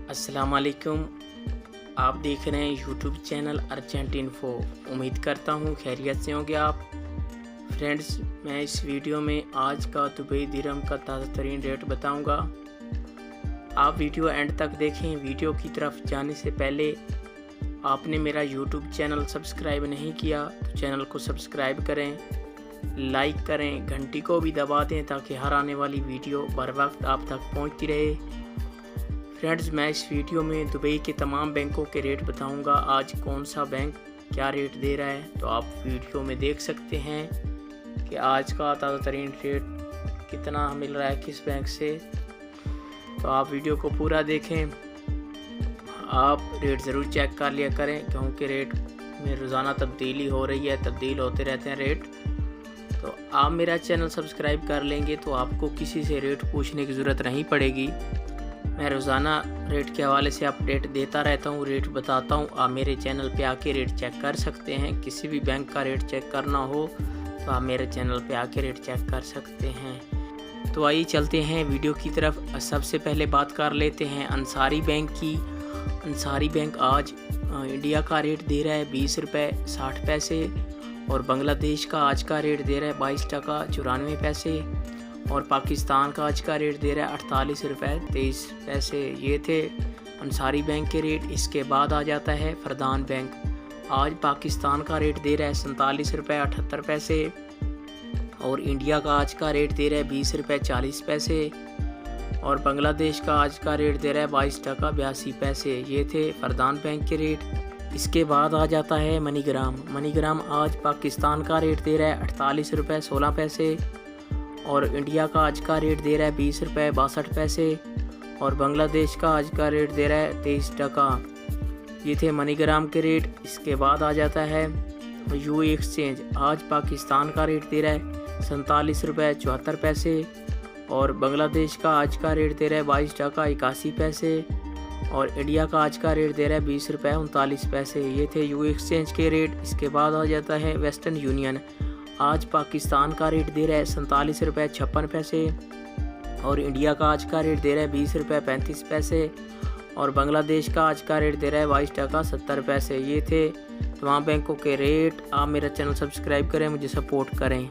अस्सलाम वालेकुम। आप देख रहे हैं यूट्यूब चैनल अर्जेंट इन्फो। उम्मीद करता हूँ खैरियत से होंगे आप। फ्रेंड्स, मैं इस वीडियो में आज का दुबई दिरहम का ताज़ा तरीन रेट बताऊँगा। आप वीडियो एंड तक देखें। वीडियो की तरफ जाने से पहले आपने मेरा यूट्यूब चैनल सब्सक्राइब नहीं किया तो चैनल को सब्सक्राइब करें, लाइक करें, घंटी को भी दबा दें ताकि हर आने वाली वीडियो बर वक्त आप तक पहुँचती रहे। फ्रेंड्स, मैं इस वीडियो में दुबई के तमाम बैंकों के रेट बताऊंगा। आज कौन सा बैंक क्या रेट दे रहा है तो आप वीडियो में देख सकते हैं कि आज का ताज़ा तरीन रेट कितना मिल रहा है किस बैंक से। तो आप वीडियो को पूरा देखें। आप रेट ज़रूर चेक कर लिया करें क्योंकि रेट में रोज़ाना तब्दीली हो रही है, तब्दील होते रहते हैं रेट। तो आप मेरा चैनल सब्सक्राइब कर लेंगे तो आपको किसी से रेट पूछने की ज़रूरत नहीं पड़ेगी। मैं रोज़ाना रेट के हवाले से अपडेट देता रहता हूँ, रेट बताता हूँ। आप मेरे चैनल पे आके रेट चेक कर सकते हैं। किसी भी बैंक का रेट चेक करना हो तो आप मेरे चैनल पे आके रेट चेक कर सकते हैं। तो आइए चलते हैं वीडियो की तरफ। सबसे पहले बात कर लेते हैं अंसारी बैंक की। अंसारी बैंक आज इंडिया का रेट दे रहा है 20 रुपये 60 पैसे और बांग्लादेश का आज का रेट दे रहा है 22 टका 94 पैसे और पाकिस्तान का आज का रेट दे रहा है 48 रुपये 23 पैसे। ये थे अंसारी बैंक के रेट। इसके बाद आ जाता है फरदान बैंक। आज पाकिस्तान का रेट दे रहा है 47 रुपये 78 पैसे और इंडिया का आज का रेट दे रहा है 20 रुपये 40 पैसे और बांग्लादेश का आज का रेट दे रहा है 22 टका 82 पैसे। ये थे फरदान बैंक के रेट। इसके बाद आ जाता है मनीग्राम। मनीग्राम आज पाकिस्तान का रेट दे रहा है 48 रुपये 16 पैसे और इंडिया का आज का रेट दे रहा है 20 रुपये 62 पैसे और बांग्लादेश का आज का रेट दे रहा है 23 टका। ये थे मनीग्राम के रेट। इसके बाद आ जाता है यूए एक्सचेंज। आज पाकिस्तान का रेट दे रहा है 47 रुपये 74 पैसे और बांग्लादेश का आज का रेट दे रहा है 22 टका 81 पैसे और इंडिया का आज का रेट दे रहा है 20 रुपये 39 पैसे। ये थे यूए एक्सचेंज के रेट। इसके बाद आ जाता है वेस्टर्न यूनियन। आज पाकिस्तान का रेट दे रहा है 47 रुपये 56 पैसे और इंडिया का आज का रेट दे रहा है 20 रुपये 35 पैसे और बांग्लादेश का आज का रेट दे रहा है 22 टका 70 पैसे। ये थे तमाम बैंकों के रेट। आप मेरा चैनल सब्सक्राइब करें, मुझे सपोर्ट करें।